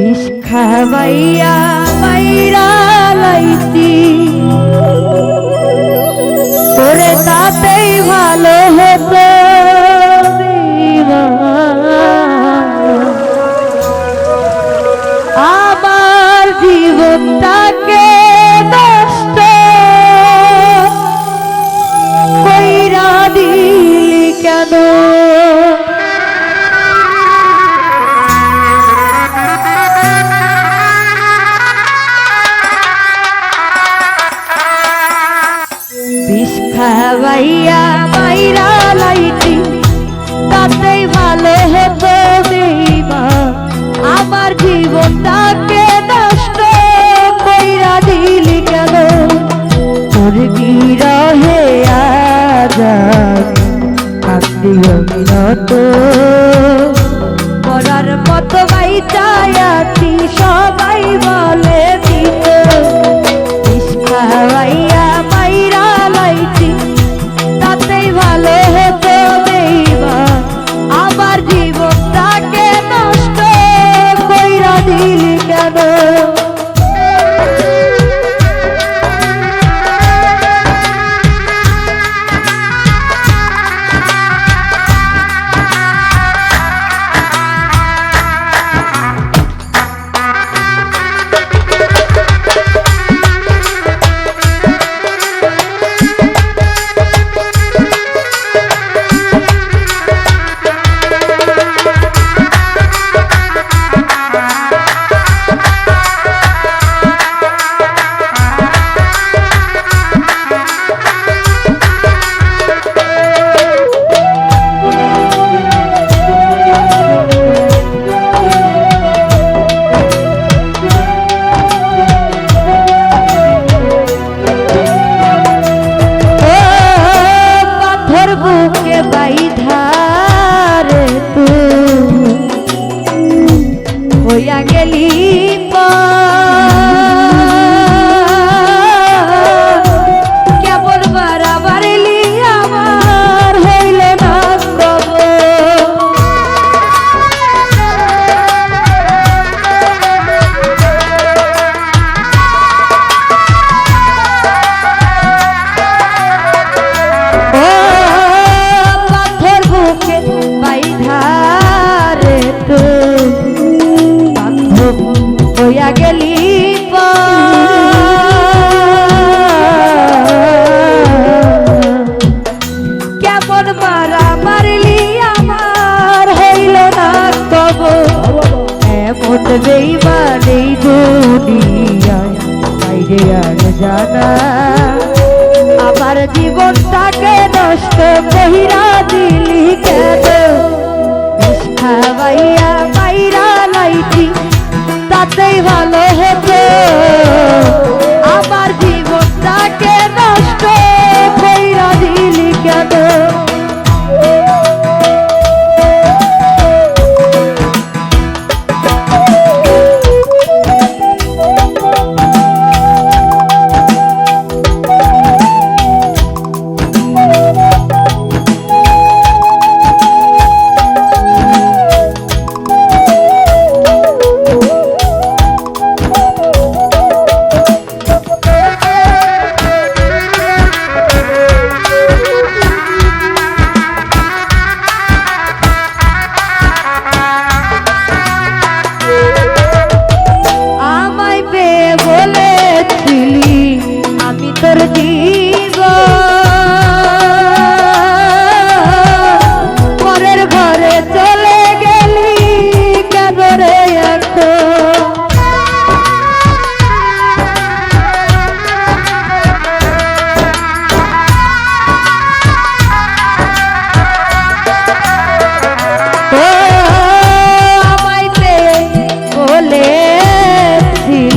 বিষ খাওয়াইয়া মাইরা লাইতি তোরে তাতেই ভালো হতো আমার জীবনটাকে নষ্ট কইরা দিলি কেন বিষ খাওয়াইয়া মাইরা লাইতি তাতেই ভালো হতো দেইবা আমার জীবনটাকে নষ্ট কইরা দিলি কেন তোর বিরহে আজাদ কাঁদি অবিরত মরার মতো বাইচাই আছি সবাই বলে দিত বিষ খাওয়াইয়া মাইরা লাইতি তাতেই ভালো হতো দেইবা আমার জীবনটাকে নষ্ট কইরা দিলি কেন হইয়া গেলি কেবল বাড়াবাড়িলি আমার হইল না পাথর বুকে বাইধারে তো হইয়া গেলি কেমন মারা মারলি আমার হইল না তব এমন বেইমানি দুনিয়ায় বাইরে আর জানা আমার জীবনটাকে নষ্ট কইরা দিলি কেন বিষ খাওয়াইয়া মাইরা লাইতি তাতেই ভালো হতো আমার জীবনটাকে নষ্ট কইরা দিলি কেন তোর জীবন পরের ঘরে চলে গেলি কেন রে আমাইতে বলেছিলি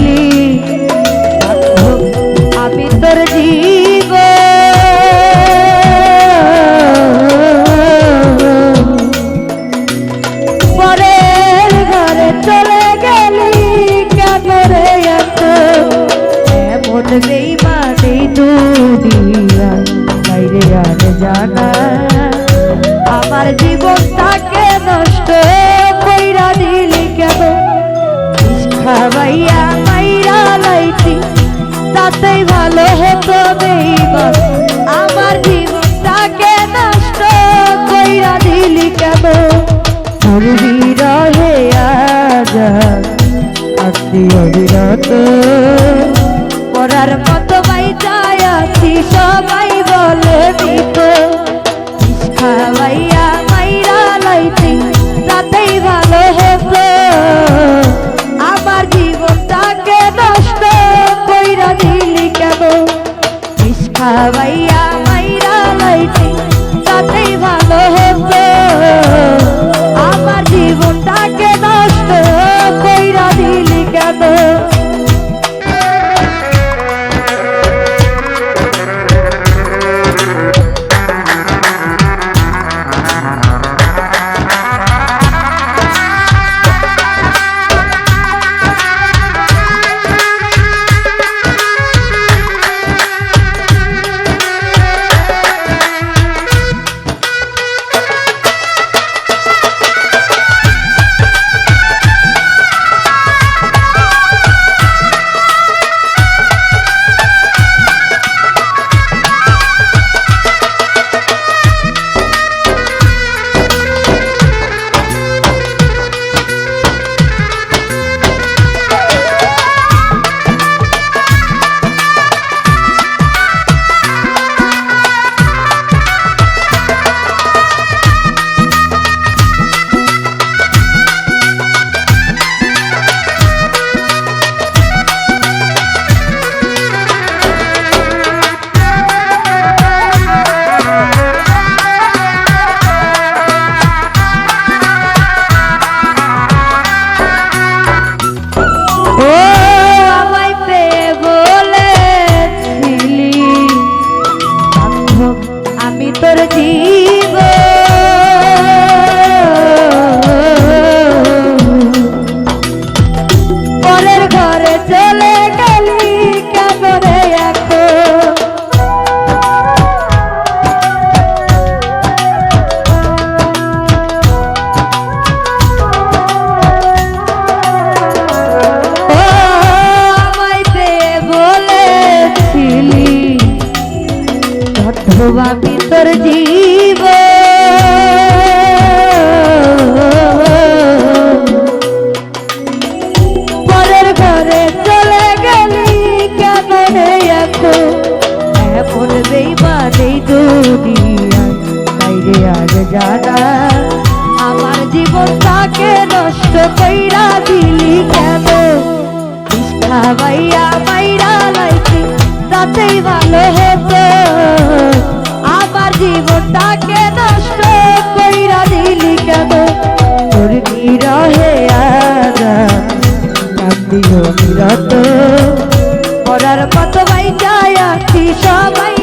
আমি তোর জীবন পরের ঘরে চলে গেলি কেন রে এমন বেইমানি দুনিয়া বাইরে আর জানা আমার জীবনটাকে নষ্ট কইরা দিলি কেন তোর বিরহে আজা আছি অবিরত পরার মতো বাইচায় আছি সবাই বলে দিত বিষ খাওয়াইয়া মাইরা লাইছি তাতেই ভালো হতো আমার জীবনটাকে নষ্ট কইরা দিলি কেন বিষ খাওয়াইয়া মাইরা লাইছি তাতেই ভালো হতো আমার জীবনটাকে নষ্ট কইরা দিলি কেন তোর জীব পরের ঘরে চলে গেলি কেমনে আমায় পেয়ে বলেছিলি আমি তোর জীব পরের ঘরে চলে গেলি কেমনে এখন এমন বেইমান এই দুনিয়ায় বাইরে আর জানা আমার জীবনটাকে নষ্ট কইরা দিলি কেন বিষ খাওয়াইয়া মাইরা লাইছি তাতেই ভালো হতো আমার জীবনটাকে নষ্ট কইরা দিলি কেন তোর বিরহে আজা কান্দি অবিরত পরার মতো বাইচায় আছি সবাই